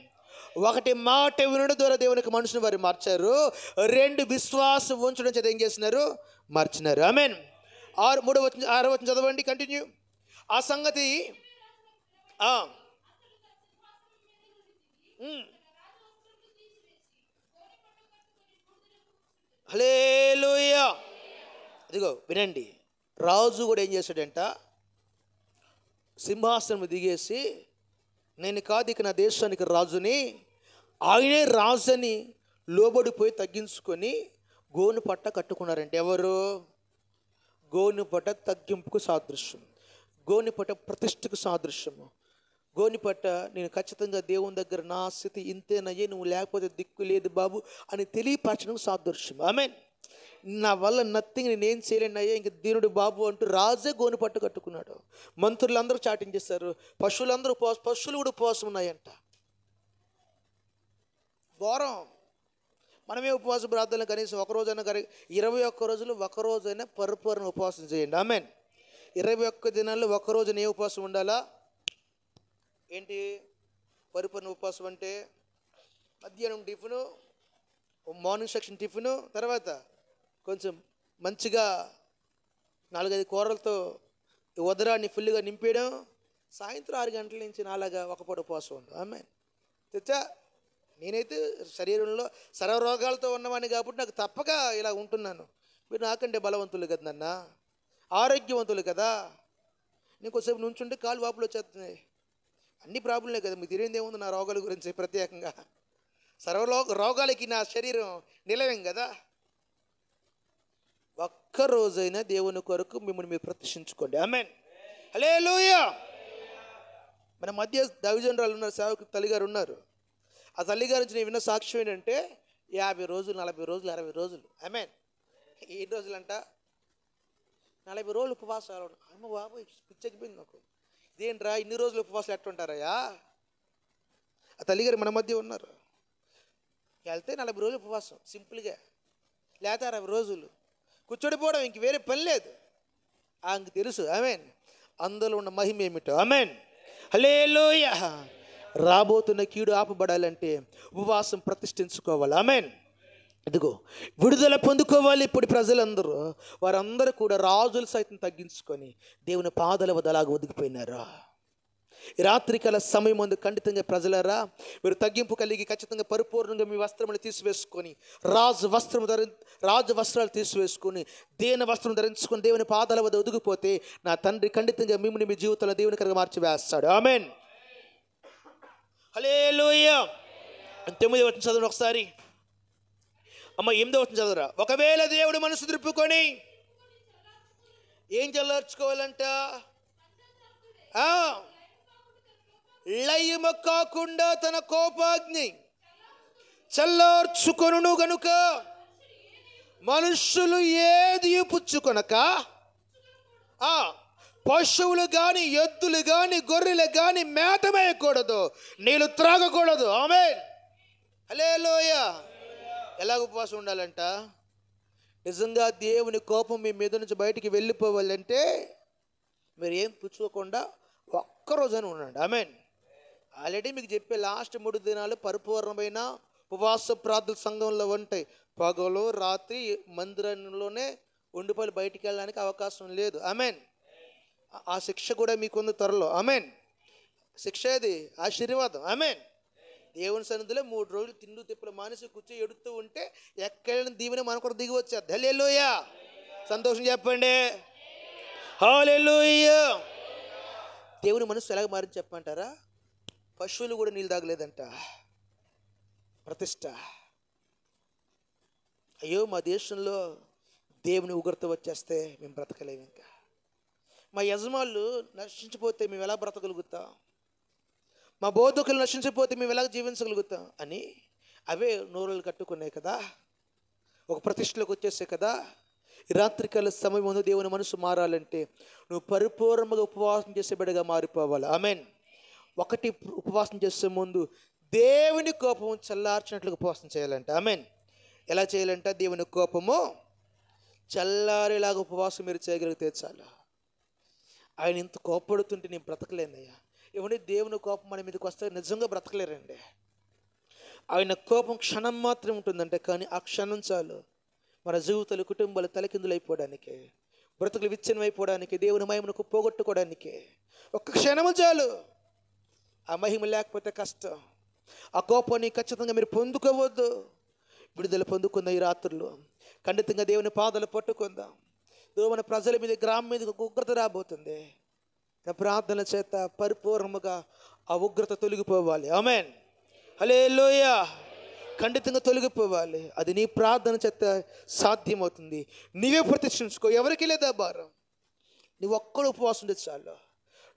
ఒకటి మాట వినడం ద్వారా దేవునికి మనుషుని వారు మార్చారు. 2 విశ్వాసం ఉంచడం చేత ఏం చేస్తున్నారు? మార్చినారు. ఆమేన్. 6వ వచనం చదవండి, కంటిన్యూ. ఆ సంగతి హల్లెలూయా. అదిగో వినండి, రాజు కూడా ఏం చేశాడంట? సింహాసనం దిగేసి, నేను కాదు ఇక నా దేశానికి రాజుని, ఆయనే రాజుని లోబడిపోయి తగ్గించుకొని గోను పట్ట కట్టుకున్నారంటే ఎవరు? గోను పట్ట తగ్గింపుకు సాదృశ్యం, గోని పట్ట ప్రతిష్టకు సాదృశ్యము. గోని పట్ట నేను ఖచ్చితంగా దేవుని దగ్గర నా స్థితి ఇంతేనయ్యే, నువ్వు లేకపోతే దిక్కు లేదు బాబు అని తెలియపరచడం సాదృశ్యం. ఆమేన్. నా వల్ల నథింగ్, నేనేం చేయలేనయ్యా, ఇంక దీనుడు బాబు అంటూ రాజే గోని పట్టు కట్టుకున్నాడు. మంత్రులందరూ చాటించేస్తారు, పశువులందరూ పశువులు కూడా ఉపవాసం ఉన్నాయంట. ఘోరం. మనమే ఉపవాస ప్రార్థనలు కనీసం ఒకరోజైనా 21 రోజులు ఒకరోజైనా పరిపూర్ణ ఉపవాసం చేయండి. ఆమేన్. 21 దినాల్లో ఒకరోజున ఏ ఉపవాసం ఉండాలా? ఏంటి పరిపూర్ణ ఉపవాసం అంటే? మధ్యాహ్నం టిఫిను, మార్నింగ్ సెక్షన్ టిఫిను, తర్వాత కొంచెం మంచిగా 4-5 కూరలతో ఉదరాన్ని ఫుల్గా నింపేయడం, సాయంత్రం 6 గంటల నుంచి నాలాగా ఒక పూట ఉపవాసం ఉండదు. ఆమేన్. తెచ్చా నేనైతే శరీరంలో సర్వరోగాలతో ఉన్నవాడిని కాబట్టి నాకు తప్పక ఇలా ఉంటున్నాను. మీరు నాకంటే బలవంతులు కదా నాన్న, ఆరోగ్యవంతులు కదా. నేను కొద్దిసేపు నుంచుంటే కాలు వాపులు వచ్చేస్తున్నాయి. అన్ని ప్రాబ్లమే కదా, మీకు తెలియదు ఏముంది నా రోగాల గురించి ప్రత్యేకంగా. రోగాలకి నా శరీరం నిలవేం కదా. ఒక్కరోజైనా దేవుని కొరకు మిమ్మల్ని మీరు ప్రతిష్ఠించుకోండి. ఆమేన్, హల్లెలూయా. మన మధ్య దైవజనురాలు ఉన్నారు, సేవకు తల్లిగారు ఉన్నారు. ఆ తల్లిగారి నుంచి నేను విన్న సాక్ష్యం ఏంటంటే 50 రోజులు, 40 రోజులు, 60 రోజులు. ఆమేన్. ఎన్ని రోజులంట? 40 రోజులు ఉపవాసాలు. అమ్మ బాబు, పిచ్చెక్కిపోయింది నాకు. ఇదేంట్రా ఇన్ని రోజులు ఉపవాసాలు ఎట్టుంటారయ్యా? ఆ తల్లిగారు మన మధ్య ఉన్నారు. వెళ్తే 40 రోజులు ఉపవాసం సింపుల్గా, లేకపోతే 60 రోజులు కూర్చోడిపోవడం, ఇంక వేరే పని లేదు. ఆమెకు తెలుసు. ఆమేన్. అందులో ఉన్న మహిమ ఏమిటో. ఆమేన్, హల్లెలూయా. రాబోతున్న కీడు ఆపబడాలంటే ఉపవాసం ప్రతిష్ఠించుకోవాలి. ఆమేన్. ఇదిగో విడుదల పొందుకోవాలి. ఇప్పుడు ప్రజలందరూ, వారందరూ కూడా రాజులు సైతం తగ్గించుకొని దేవుని పాదాల వద్ద అలాగ ఒదిగిపోయినారు. ఈ రాత్రికాల సమయం ముందు ఖండితంగా ప్రజలారా, మీరు తగ్గింపు కలిగి ఖచ్చితంగా పరిపూర్ణంగా మీ వస్త్రములు తీసివేసుకొని రాజు వస్త్రాలు తీసివేసుకొని దేని వస్త్రం ధరించుకొని దేవుని పాదాల వద్ద ఒదిగిపోతే నా తండ్రి ఖండితంగా మిమ్మల్ని మీ జీవితంలో దేవుని కనుక మార్చి వేస్తాడు. ఆమేన్, హల్లెలూయా. 9వ వచనం చదవండి ఒకసారి. అమ్మ 8వ వచనం చదవరా. ఒకవేళ దేవుడు మనసు త్రిప్పుకొని ఏం చల్లార్చుకోవాలంట? లయము కాకుండా తన కోపాగ్ని చల్లార్చుకొనును గనుక మనుషులు ఏది పుచ్చుకొనక, పశువులు కానీ, ఎద్దులు కానీ, గొర్రెలు కానీ మేత మేయకూడదు, నీళ్ళు త్రాగకూడదు. ఆమేన్, హల్లెలూయా. ఎలా ఉపవాసం ఉండాలంట? నిజంగా దేవుని కోపం మీ మీద నుంచి బయటికి వెళ్ళిపోవాలంటే మీరు ఏం పుచ్చుకోకుండా ఒక్కరోజైనా ఉండండి. ఆమేన్. ఆల్రెడీ మీకు చెప్పే లాస్ట్ 3 దినాలు పరిపూర్ణమైన ఉపవాస ప్రార్థన సంఘంలో ఉంటాయి. పగలు రాత్రి మందిరంలోనే ఉండిపోయి బయటికి వెళ్ళడానికి అవకాశం లేదు. ఆమేన్. ఆ శిక్ష కూడా మీకుంది త్వరలో. ఆమేన్. శిక్ష అది ఆశీర్వాదం. ఆమేన్. దేవుని సన్నిధిలో 3 రోజులు తిండు తిప్పులు మానేసి కూర్చో ఎడుతూ ఉంటే ఎక్కడైనా దీవెన మన కొరకు దిగి వచ్చేది. హల్లెలూయా. సంతోషం చెప్పండి. హల్లెలూయా. దేవుని మనసు ఎలాగ మారింది చెప్పంటారా? పశువులు కూడా నీళ్ళు తాగలేదంట. ప్రతిష్ట. అయ్యో, మా దేశంలో దేవుని ఉగ్రత వచ్చేస్తే మేము బ్రతకలేము. ఇంకా మా యజమానులు నశించిపోతే మేము ఎలా బ్రతకగలుగుతాం? మా బోధకులు నశించిపోతే మేము ఎలా జీవించగలుగుతాం అని అవే నోరులు కట్టుకున్నాయి కదా, ఒక ప్రతిష్టలోకి వచ్చేసాయి కదా. ఈ రాత్రికాల సమయం ముందు దేవుని మనసు మారాలంటే నువ్వు పరిపూర్ణంగా ఉపవాసం చేసే బిడ్డగా మారిపోవాలి. ఆమేన్. ఒకటి, ఉపవాసం చేసే ముందు దేవుని కోపం చల్లార్చినట్లుగా ఉపవాసం చేయాలంట. ఆమేన్. ఎలా చేయాలంట? దేవుని కోపము చల్లారేలాగా ఉపవాసం మీరు చేయగలిగితే చాలు. ఆయన ఇంత కోపడుతుంటే నేను బ్రతకలేనయ్యా. ఏమంటే దేవుని కోపం మన మీదకి వస్తే నిజంగా బ్రతకలేరండి. ఆయన కోపం క్షణం మాత్రం ఉంటుందంటే, కానీ ఆ క్షణం చాలు మన జీవితాలు, కుటుంబాలు తలకిందులు అయిపోవడానికి, బ్రతుకులు విచ్ఛిన్నం అయిపోవడానికి, దేవుని మహిమను పోగొట్టుకోవడానికి ఒక్క క్షణము చాలు. ఆ మహిమ లేకపోతే కష్టం. ఆ కోపాన్ని ఖచ్చితంగా మీరు పొందుకోవద్దు. విడుదల పొందుకుందాం ఈ రాత్రులు. ఖండితంగా దేవుని పాదాలు పట్టుకుందాం. మన ప్రజల మీద, గ్రామం మీద ఉగ్రత రాబోతుంది. ప్రార్థన చేత పరిపూర్ణముగా ఆ ఉగ్రత తొలగిపోవాలి. ఆమేన్, హల్లెలూయా. ఖండితంగా తొలగిపోవాలి. అది నీ ప్రార్థన చేత సాధ్యమవుతుంది. నీవే ప్రతిష్ఠించుకో. ఎవరికి లేదా భారం. నువ్వు ఒక్కడు ఉపవాసం ఉండే చాలు,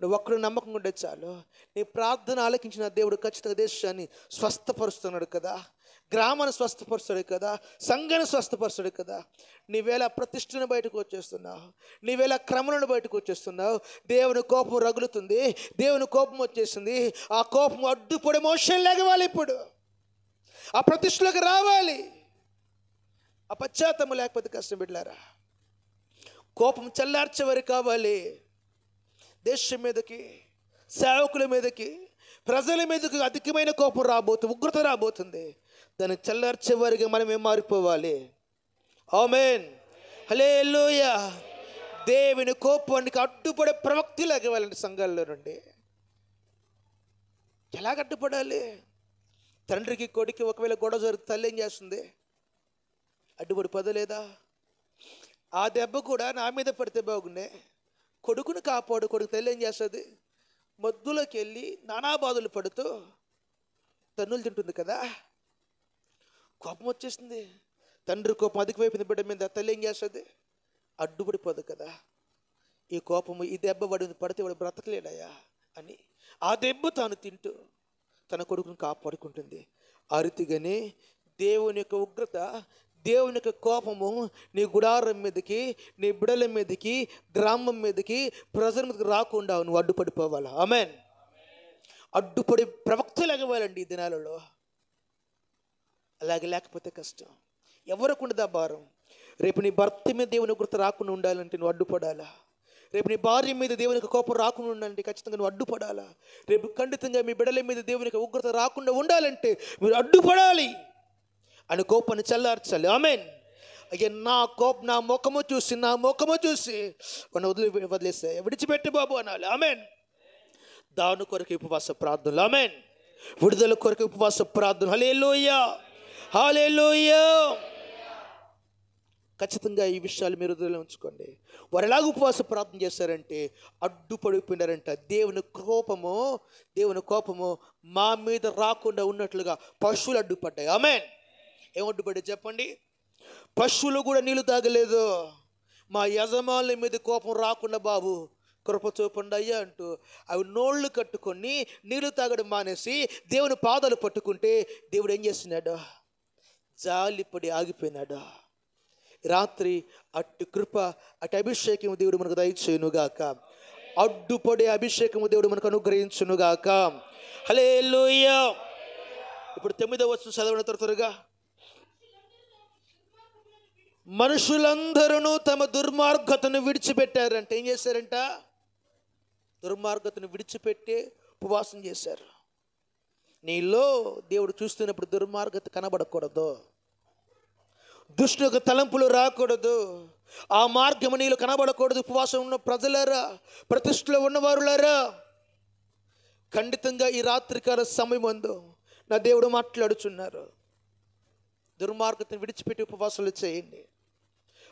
నువ్వు ఒక్కడు నమ్మకం ఉండే చాలు. నీ ప్రార్థన ఆలకించిన దేవుడు ఖచ్చితంగా దేశాన్ని స్వస్థపరుస్తున్నాడు కదా, గ్రామాన్ని స్వస్థపరుస్తాడు కదా, సంఘాన్ని స్వస్థపరుస్తాడు కదా. నీవేళ ప్రతిష్టను బయటకు వచ్చేస్తున్నావు, నీవేళ క్రమలను బయటకు వచ్చేస్తున్నావు. దేవుని కోపం రగులుతుంది, దేవుని కోపం వచ్చేసింది. ఆ కోపం అడ్డుపడే మోషన్ లేవాలి. ఇప్పుడు ఆ ప్రతిష్టలోకి రావాలి. ఆ పశ్చాత్తము లేకపోతే కష్టం బిడ్డలారా. కోపం చల్లార్చేవారు కావాలి. దేశం మీదకి, సేవకుల మీదకి, ప్రజల మీదకి అధికమైన కోపం రాబోతుంది, ఉగ్రత రాబోతుంది. దాన్ని చల్లార్చేవారిగా మనమే మారిపోవాలి. ఆమేన్, హల్లెలూయా. దేవుని కోపానికి అడ్డుపడే ప్రవక్తలాగా వాళ్ళంటి సంఘాల్లో నుండి ఎలాగ అడ్డుపడాలి? తండ్రికి కొడుకు ఒకవేళ గొడవ జరిగితే తల్లి ఏం చేస్తుంది? అడ్డుపడి పదలేదా? ఆ దెబ్బ కూడా నా మీద పడితే బాగుండే. కొడుకుని కాపాడు. కొడుకు తల్లి ఏం చేస్తుంది? మద్దులోకి వెళ్ళి నానా బాధలు పడుతూ తన్నులు తింటుంది కదా. కోపం వచ్చేసింది. తండ్రి కోపం అధికమైపోయింది బిడ్డ మీద. తల్లి ఏం చేస్తుంది? అడ్డుపడిపోదు కదా. ఈ కోపము, ఈ దెబ్బ పడితే వాడు బ్రతకలేడయా అని ఆ దెబ్బ తాను తింటూ తన కొడుకును కాపాడుకుంటుంది. ఆ రీతిగానే దేవుని యొక్క ఉగ్రత, దేవుని యొక్క కోపము నీ గుడారం మీదకి, నీ బిడల మీదకి, గ్రామం మీదకి, ప్రజల మీదకి రాకుండా నువ్వు అడ్డుపడిపోవాలా. ఆమెన్. అడ్డుపడి ప్రవక్తలు ఎగవాలండి ఈ దినాలలో. అలాగే లేకపోతే కష్టం. ఎవరికి ఉండదా భారం? రేపు నీ భర్త మీద దేవుని ఉగ్రత రాకుండా ఉండాలంటే నువ్వు అడ్డుపడాలా. రేపు నీ భార్య మీద దేవునికి కోపం రాకుండా ఉండాలంటే ఖచ్చితంగా నువ్వు అడ్డుపడాలా. రేపు ఖండితంగా మీ బిడ్డల మీద దేవునికి ఉగ్రత రాకుండా ఉండాలంటే మీరు అడ్డుపడాలి అని కోపాన్ని చల్లార్చాలి. ఆమెన్. అయ్యా నా ముఖము చూసి మన వదిలేస్తే విడిచిపెట్టి బాబు అనాలి. ఆమెన్. దాని కొరకు ఉపవాస ప్రార్థనలు. ఆమెన్. విడుదల కొరకు ఉపవాస ప్రార్థన. హల్లెలూయా, హల్లెలూయా. ఖచ్చితంగా ఈ విషయాలు మీరు హృదయంలో ఉంచుకోండి. వారు ఎలాగ ఉపవాస ప్రార్థన చేశారంటే అడ్డుపడిపోయినారంట. దేవుని కోపము మా మీద రాకుండా ఉన్నట్లుగా పశువులు అడ్డుపడ్డాయి. ఆమెన్. ఏం అడ్డుపడ్డాయి చెప్పండి? పశువులు కూడా నీళ్లు తాగలేదు. మా యజమానుల మీద కోపం రాకుండా బాబు కృప చూపండి అయ్యా అంటూ అవి నోళ్ళు కట్టుకొని నీళ్లు తాగడం మానేసి దేవుని పాదాలు పట్టుకుంటే దేవుడు ఏం చేస్తున్నాడు? జాలిపడి ఆగిపోయినాడు. రాత్రి అటు కృప, అటు అభిషేకము దేవుడు మనకు దయచేయునుగాక. అడ్డుపడే అభిషేకము దేవుడు మనకు అనుగ్రహించునుగాక. హల్లెలూయా. ఇప్పుడు 9వ వచనం చదవడం త్వరగా. మనుషులందరూ తమ దుర్మార్గతను విడిచిపెట్టారంట. ఏం చేశారంట? దుర్మార్గతను విడిచిపెట్టి ఉపవాసం చేశారు. నీలో దేవుడు చూస్తున్నప్పుడు దుర్మార్గత కనబడకూడదు. దుష్టులకు తలంపులు రాకూడదు. ఆ మార్గము నీళ్ళు కనబడకూడదు. ఉపవాసం ఉన్న ప్రజలారా, ప్రతిష్టలో ఉన్నవారులారా, ఖండితంగా ఈ రాత్రికాల సమయం అందు నా దేవుడు మాట్లాడుచున్నారు. దుర్మార్గతను విడిచిపెట్టి ఉపవాసాలు చేయండి.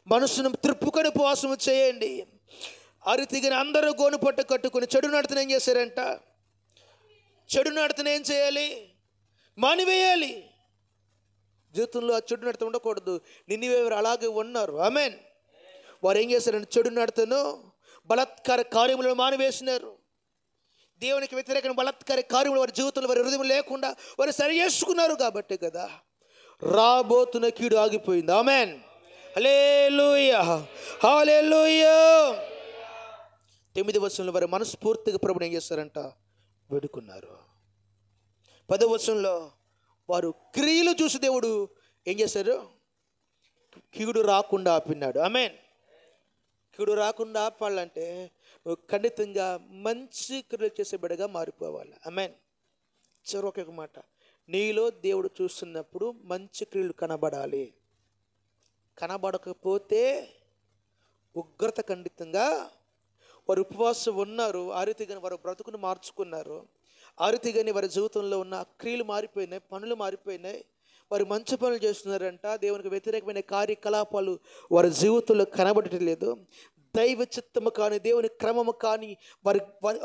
మనసును త్రిప్పుకొని ఉపవాసం చేయండి. ఆ రీతిగా అందరూ గోను పట్ట కట్టుకొని చెడు నడతను ఏం చేశారంట? చెడు నడతను ఏం చేయాలి? మానివేయాలి. జీవితంలో ఆ చెడు నడత ఉండకూడదు. నినివేవారు అలాగే ఉన్నారు. ఆమెన్. వారు ఏం చేశారంటే చెడు నడతను, బలాత్కార కార్యములను మానివేసినారు. దేవునికి వ్యతిరేకమైన బలాత్కార కార్యములు వారి జీవితంలో, వారి హృదయం లేకుండా వారు సరి చేసుకున్నారు కాబట్టి కదా రాబోతున్న కీడు ఆగిపోయింది. ఆమెన్. హల్లెలూయా, హల్లెలూయా. 9వ వచనంలో వారు మనస్ఫూర్తిగా ప్రభువుని ఏం చేస్తారంట? వేడుకున్నారు. 10వ వచనంలో వారు క్రియలు చూసి దేవుడు ఏం చేశారు? కీడు రాకుండా ఆపినాడు. ఆమెన్. కీడు రాకుండా ఆపాలంటే నువ్వు ఖండితంగా మంచి క్రియలు చేసే బిడ్డగా మారిపోవాలి. ఆమెన్. ఒక మాట, నీలో దేవుడు చూస్తున్నప్పుడు మంచి క్రియలు కనబడాలి. కనబడకపోతే ఉగ్రత. ఖండితంగా వారు ఉపవాసం ఉన్నారు. ఆ రీతిగానే వారు బ్రతుకును మార్చుకున్నారు. ఆ రీతిగానే వారి జీవితంలో ఉన్న క్రియలు మారిపోయినాయి, పనులు మారిపోయినాయి. వారు మంచి పనులు చేస్తున్నారంట. దేవునికి వ్యతిరేకమైన కార్యకలాపాలు వారి జీవితంలో కనబడటం లేదు. దైవ చిత్తము కానీ, దేవుని క్రమము కానీ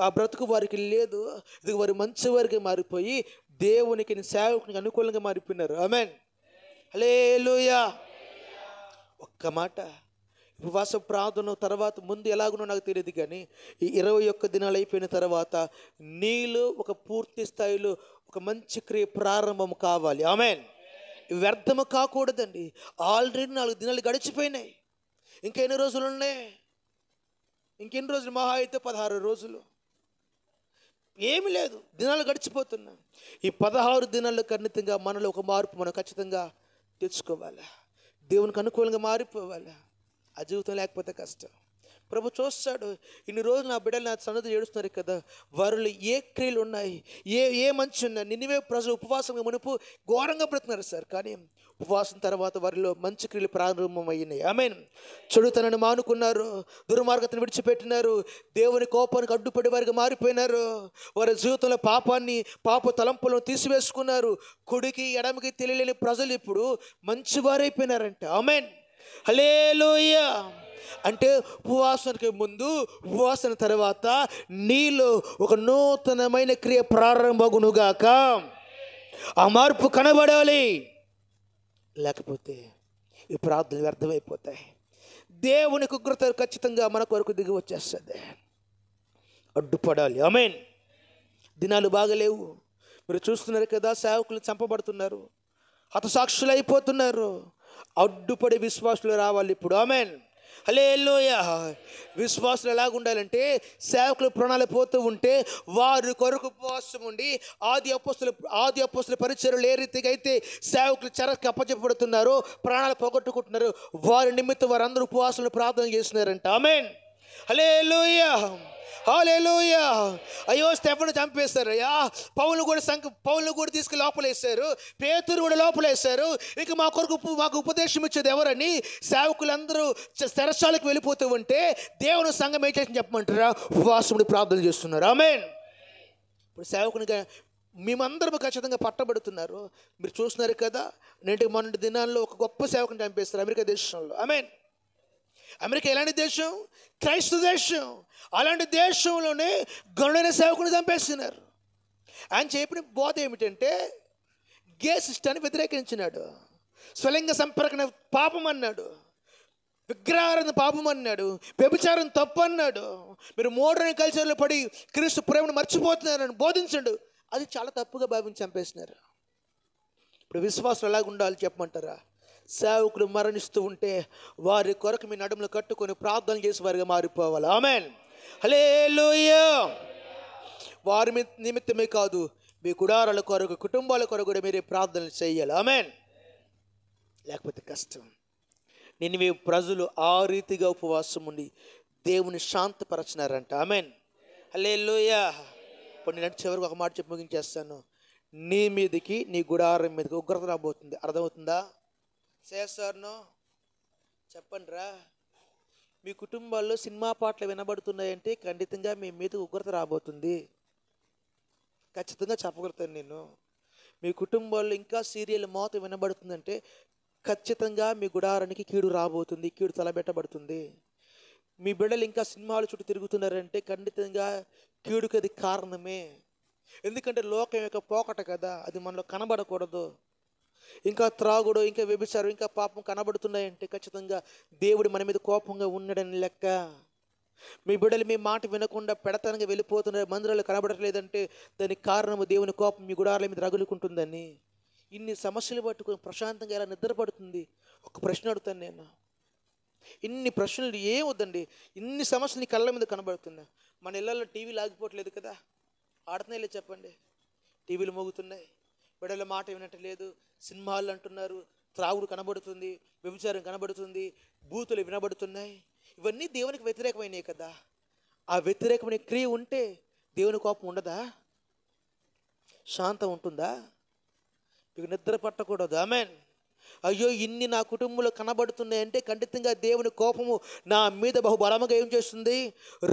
ఆ బ్రతుకు వారికి లేదు. ఇది వారు మంచి వారికి మారిపోయి దేవునికి, సేవకునికి అనుకూలంగా మారిపోయినారు. ఆమెన్. హల్లెలూయా. ఒక్క మాట, ఉపవాస ప్రార్థన తర్వాత ముందు ఎలాగునో నాకు తెలియదు, కానీ ఈ 21 దినాలు అయిపోయిన తర్వాత నీలో ఒక పూర్తి స్థాయిలో ఒక మంచి క్రియ ప్రారంభం కావాలి. ఆమెన్. వ్యర్థము కాకూడదండి. ఆల్రెడీ 4 దినాలు గడిచిపోయినాయి. ఇంకెన్ని రోజులు ఉన్నాయి? ఇంకెన్ని రోజులు? మహా అయితే 16 రోజులు. ఏమి లేదు, దినాలు గడిచిపోతున్నాయి. ఈ 16 దినాల్లో ఖచ్చితంగా మనలో ఒక మార్పు మనం ఖచ్చితంగా తెచ్చుకోవాలి. దేవునికి అనుకూలంగా మారిపోవాలి. ఆ జీవితం లేకపోతే కష్టం. ప్రభు చూస్తాడు, ఇన్ని రోజులు నా బిడ్డలు నా సన్నద్ధి ఏడుస్తున్నారు కదా, వారిలో ఏ క్రియలు ఉన్నాయి, ఏ మంచి ఉన్నాయి. నినివే ప్రజలు ఉపవాసం మునుపు ఘోరంగా బ్రతున్నారు సార్, కానీ ఉపవాసం తర్వాత వారిలో మంచి క్రియలు ప్రారంభమయ్యినాయి. ఆమేన్. చెడుతనని మానుకున్నారు, దుర్మార్గతను విడిచిపెట్టినారు, దేవుని కోపానికి అడ్డుపడి వారికి మారిపోయినారు. వారి జీవితంలో పాప తలంపులను తీసివేసుకున్నారు. కుడికి ఎడమకి తెలియలేని ప్రజలు ఇప్పుడు మంచివారైపోయినారంట. ఆమేన్. హల్లెలూయా. అంటే ఉపవాసానికి ముందు, ఉపవాసన తర్వాత నీలో ఒక నూతనమైన క్రియ ప్రారంభగునుగాక. ఆ మార్పు కనబడాలి. లేకపోతే ఈ ప్రార్థనలు వ్యర్థమైపోతాయి. దేవునికి ఉగ్రత ఖచ్చితంగా మన కొరకు దిగి వచ్చేస్తుంది. అడ్డుపడాలి. ఆమేన్. దినాలు బాగలేవు. మీరు చూస్తున్నారు కదా, సేవకులు చంపబడుతున్నారు, హతసాక్షులు అయిపోతున్నారు. అడ్డుపడే విశ్వాసులు రావాలి ఇప్పుడు. ఆమేన్. హల్లెలూయా. విశ్వాసులు ఎలాగ ఉండాలంటే, సేవకులు ప్రాణాలు పోతూ ఉంటే వారి కొరకు ఉపవాసం ఉండి ఆది అపోస్తలుల పరిచర్యలు ఏ రీతిగా అయితే సేవకులు చెరకు అప్పచెప్పబడుతున్నారో, ప్రాణాలు పోగొట్టుకుంటున్నారు, వారి నిమిత్తం వారందరూ ఉపవాసాలను ప్రార్థన చేస్తున్నారంట. ఆమేన్. హల్లెలూయా. హల్లెలూయా. అయ్యో, స్టెఫెను చంపేశారు. అయ్యా, పౌలును కూడా తీసుకుని లోపలేశారు, పేతురు కూడా లోపలేశారు. ఇక మాకు ఉపదేశం ఇచ్చేది ఎవరని సేవకులందరూ చెరసాలకు వెళ్ళిపోతూ ఉంటే దేవుని సంఘం ఏం చేసి చెప్పమంటారా? ఉపవాసముడి ప్రార్థన చేస్తున్నారు. ఆమేన్. ఇప్పుడు సేవకునిగా మేమందరం ఖచ్చితంగా పట్టబడుతున్నారు. మీరు చూస్తున్నారు కదా, మొన్నటి దినాల్లో ఒక గొప్ప సేవకుని చంపేస్తారు అమెరికా దేశంలో. ఆమేన్. అమెరికా ఎలాంటి దేశం? క్రైస్తవ దేశం. అలాంటి దేశంలోనే గనుడైన సేవకుని చంపేస్తున్నారు. ఆయన చెప్పిన బోధ ఏమిటంటే, గే సిస్టాన్ని వ్యతిరేకించినాడు, స్వలింగ సంపర్కణ పాపం అన్నాడు, విగ్రహారాధన పాపం అన్నాడు, వ్యభిచారం తప్పు అన్నాడు. మీరు మోడర్న్ కల్చర్లో పడి క్రీస్తు ప్రేమను మర్చిపోతున్నారని బోధించండు. అది చాలా తప్పుగా భావించి చంపేసినారు. ఇప్పుడు విశ్వాసం ఎలాగ ఉండాలి చెప్పమంటారా? సేవకులు మరణిస్తూ ఉంటే వారి కొరకు మీ నడుములు కట్టుకొని ప్రార్థన చేసి వారిగా మారిపోవాలి. ఆమేన్. హల్లెలూయా. వారి నిమిత్తమే కాదు, మీ గుడారాల కొరకు, కుటుంబాల కొరకు కూడా మీరే ప్రార్థనలు చేయాలి. ఆమేన్. లేకపోతే కష్టం. నినివే ప్రజలు ఆ రీతిగా ఉపవాసం ఉండి దేవుని శాంతపరచినారంట. ఆమేన్. హల్లెలూయా. ఇప్పుడు నేను చివరికి ఒక మాట చెప్పి ముగించేస్తాను. నీ మీదకి, నీ గుడారం మీదకి ఉగ్రత రాబోతుంది. అర్థమవుతుందా? చేస్తారనో చెప్పండి రా. మీ కుటుంబాల్లో సినిమా పాటలు వినబడుతున్నాయంటే ఖండితంగా మీ మీద ఉగ్రత రాబోతుంది. ఖచ్చితంగా చెప్పగలుగుతాను నేను. మీ కుటుంబాల్లో ఇంకా సీరియల్ మోత వినబడుతుందంటే ఖచ్చితంగా మీ గుడారానికి కీడు రాబోతుంది, కీడు తలబెట్టబడుతుంది. మీ బిడ్డలు ఇంకా సినిమాల చుట్టూ తిరుగుతున్నారంటే ఖండితంగా కీడుకి అది కారణమే. ఎందుకంటే లోకం యొక్క పోకట కదా, అది మనలో కనబడకూడదు. ఇంకా త్రాగుడు, ఇంకా వ్యభిచారం, ఇంకా పాపం కనబడుతున్నాయంటే ఖచ్చితంగా దేవుడు మన మీద కోపంగా ఉన్నాడని లెక్క. మీ బిడ్డలు మీ మాట వినకుండా పెడతనంగా వెళ్ళిపోతున్నారు, మందిరాలు కనబడట్లేదంటే దానికి కారణము దేవుని కోపం మీ గుడారాల మీద రగులుకుంటుందని. ఇన్ని సమస్యలు పట్టుకొని ప్రశాంతంగా ఎలా నిద్రపడుతుంది? ఒక ప్రశ్న అడుగుతాను నేను. ఇన్ని ప్రశ్నలు ఏమొద్దండి, ఇన్ని సమస్యలు నీ కళ్ళ మీద కనబడుతున్నాయి. మన ఇళ్ళల్లో టీవీ లాగిపోవట్లేదు కదా, ఆడుతున్నాయి లేదు చెప్పండి. టీవీలు మోగుతున్నాయి, బిడ్డల మాట వినట్లేదు, సినిమాలు అంటున్నారు, త్రాగుడు కనబడుతుంది, వ్యభిచారం కనబడుతుంది, బూతులు వినబడుతున్నాయి. ఇవన్నీ దేవునికి వ్యతిరేకమైనవి కదా. ఆ వ్యతిరేకమైన క్రియ ఉంటే దేవుని కోపం ఉండదా? శాంతం ఉంటుందా? మీకు నిద్ర పట్టకూడదు. ఆమేన్. అయ్యో, ఇన్ని నా కుటుంబంలో కనబడుతున్నాయంటే ఖండితంగా దేవుని కోపము నా మీద బహుబలముగా ఏం చేస్తుంది?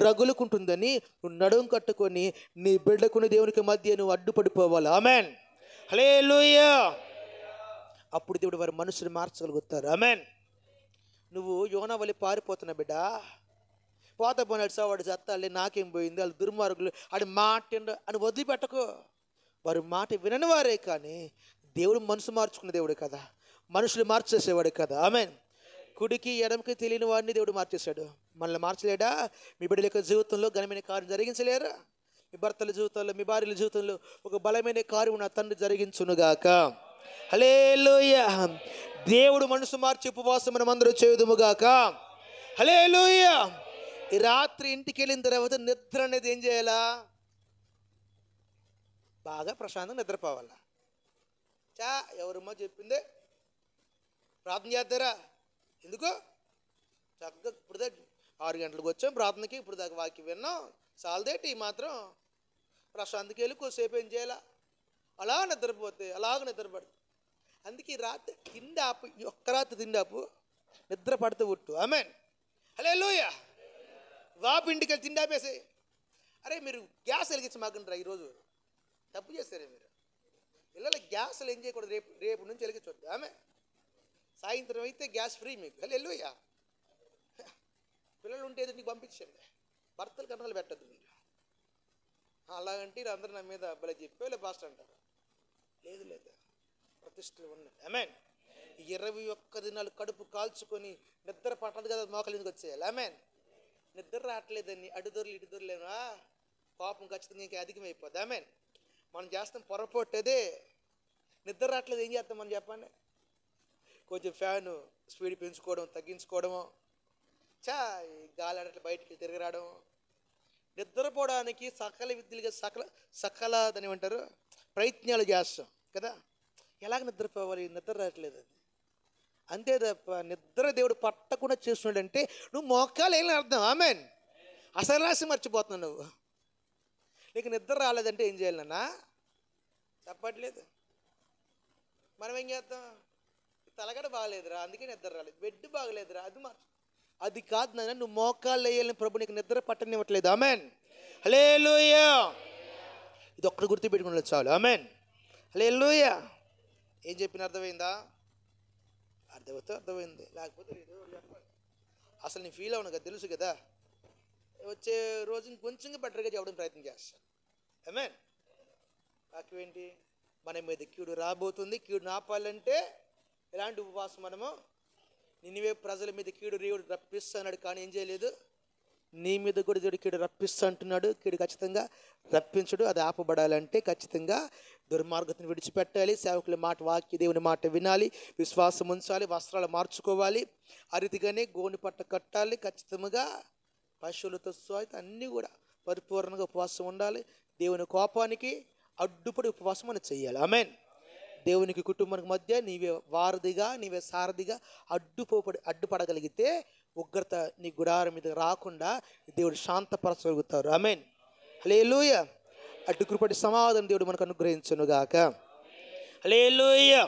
రగులుకుంటుందని నువ్వు నడుము కట్టుకొని నీ బిడ్డకుని దేవునికి మధ్య నువ్వు అడ్డుపడిపోవాలి. ఆమేన్. హల్లెలూయా. అప్పుడు దేవుడు వారి మనుషులు మార్చగలుగుతారు. ఆమేన్. నువ్వు యోనా వలె పారిపోతున్న బిడ్డ, పోత పోనాడు సావాడు చత్తాలి, నాకేం పోయింది, వాళ్ళు దుర్మార్గులు, ఆడి మాట అని వదిలిపెట్టకు. వారు మాట వినని వారే, కానీ దేవుడు మనసు మార్చుకున్న దేవుడు కదా, మనుషులు మార్చేసేవాడు కదా. ఆమేన్. కుడికి ఎడమకి తెలియని వాడిని దేవుడు మార్చేశాడు. మనల్ని మార్చలేడా? మీ బిడ్డల యొక్క జీవితంలో ఘనమైన కార్యం జరిగించలేరా? మీ భర్తల జీవితంలో, మీ భార్యల జీవితంలో ఒక బలమైన కార్యం నా తండ్రి జరిగించునుగాక. హల్లెలూయా. దేవుడు మనసు మార్చి ఉపవాసం మనం అందరూ చేయుదుముగాక. హల్లెలూయా. ఈ రాత్రి ఇంటికి వెళ్ళిన తర్వాత నిద్ర అనేది ఏం చేయాలా? బాగా ప్రశాంతంగా నిద్రపోవాలా. ఎవరమ్మా చెప్పిందే ప్రార్థన చేద్దారా? ఎందుకో చక్కగా ఇప్పుడు దాకా 6 గంటలకు వచ్చాం ప్రార్థనకి, ఇప్పుడు దాకా వాక్యం విన్నాం, చాలదేటి మాత్రం ప్రశాంతకి వెళ్ళి కొద్దిసేపు ఏం చేయాలా? అలా నిద్రపోతే అలాగ నిద్రపడుతుంది. అందుకే రాత్రి తిండి ఆపు, ఒక్క రాత్రి తిండి ఆపు, నిద్ర పడితే ఉట్టు. ఆమేన్. హల్లెలూయా. వాపు ఇంటికి వెళ్ళి తిండి ఆపేసి, అరే మీరు గ్యాస్ వెలిగించి మాకంటారా? ఈరోజు తప్పు చేస్తారే మీరు. పిల్లల గ్యాస్లు ఏం చేయకూడదు, రేపు నుంచి వెలిగించవద్దు. ఆమె సాయంత్రం అయితే గ్యాస్ ఫ్రీ మీకు. హల్లెలూయా. పిల్లలు ఉంటే నీకు పంపించండి, భర్తలు కన్నాలు పెట్టద్దు మీరు. అలాగంటే అందరూ నా మీద భలే చెప్పేలే పాస్టర్ అంటారు. లేదు లేదు, ప్రతిష్టలు ఉన్నాయి. ఆమేన్. 21 దినాలు కడుపు కాల్చుకొని నిద్ర పట్టదు కదా, మోకాలు ఎందుకు వచ్చేయాలి. ఆమేన్. నిద్ర రావట్లేదని అడుదొరలు ఇటుదొరలేనా, కోపం ఖచ్చితంగా ఇంకా అధికమైపోద్ది. ఆమేన్. మనం చేస్తాం పొరపాటు అదే, నిద్ర రావట్లేదు ఏం చేస్తాం మనం చెప్పండి. కొంచెం ఫ్యాను స్పీడ్ పెంచుకోవడం, తగ్గించుకోవడము, గాలి ఆడట్లు బయటికి తిరగరావడం, నిద్రపోవడానికి సకల విద్యలుగా సకల దాని ఏమంటారు ప్రయత్నాలు చేస్తాం కదా. ఎలాగ నిద్రపోవాలి, నిద్ర రావట్లేదు అది. అంతే తప్ప నిద్ర దేవుడు పట్టకుండా చేస్తున్నాడంటే నువ్వు మోకాలు ఏం అర్థం. ఆమేన్. అసలు రాసి మర్చిపోతున్నావు నువ్వు. నీకు నిద్ర రాలేదంటే ఏం చేయాలి నాన్న చెప్పట్లేదు. మనం ఏం చేస్తాం, తలగడ బాగలేదురా అందుకే నిద్ర రాలేదు, బెడ్ బాగలేదురా అది కాదు నాన్న, నువ్వు మోకాళ్ళు వేయాలని ప్రభు నీకు నిద్ర పట్టనివ్వట్లేదు. ఆమేన్. హల్లెలూయా. ఇది ఒక్కటి గుర్తుపెట్టుకుని చాలు. ఆమేన్. హల్లెలూయా. ఏం చెప్పిన అర్థమైందా? అర్థమైంది, లేకపోతే అసలు నేను ఫీల్ అవును కదా, తెలుసు కదా. వచ్చే రోజు ఇంకొంచెంగా బెటర్గా చెప్పడం ప్రయత్నం చేస్తాను. ఆమేన్. వాక్యం ఏంటి, మన మీద కీడు రాబోతుంది, కీడు ఆపాలంటే ఎలాంటి ఉపవాసం మనము. నినివే ప్రజల మీద కీడు దేవుడు రప్పిస్తున్నాడు, కానీ ఏం చేయలేదు. నీ మీద కూడా దేవుడు కీడు రప్పిస్తా అంటున్నాడు. కీడు ఖచ్చితంగా రప్పించడు. అది ఆపబడాలంటే ఖచ్చితంగా దుర్మార్గతను విడిచిపెట్టాలి, సేవకుల మాట, వాక్య దేవుని మాట వినాలి, విశ్వాసం ఉంచాలి, వస్త్రాలు మార్చుకోవాలి, అరితిగానే గోని పట్ట కట్టాలి, ఖచ్చితంగా పశువులతో సైతం అన్నీ కూడా పరిపూర్ణంగా ఉపవాసం ఉండాలి. దేవుని కోపానికి అడ్డుపడి ఉపవాసం మనం చెయ్యాలి. ఆమేన్. దేవునికి కుటుంబానికి మధ్య నీవే వారధిగా, నీవే సారథిగా అడ్డుపడగలిగితే ఉగ్రత నీ గుడారం మీద రాకుండా దేవుడు శాంతపరచగలుగుతారు. ఆమేన్. హల్లెలూయా. అడ్డు కృపటి సమాధానం దేవుడు మనకు అనుగ్రహించును గాక. హల్లెలూయా.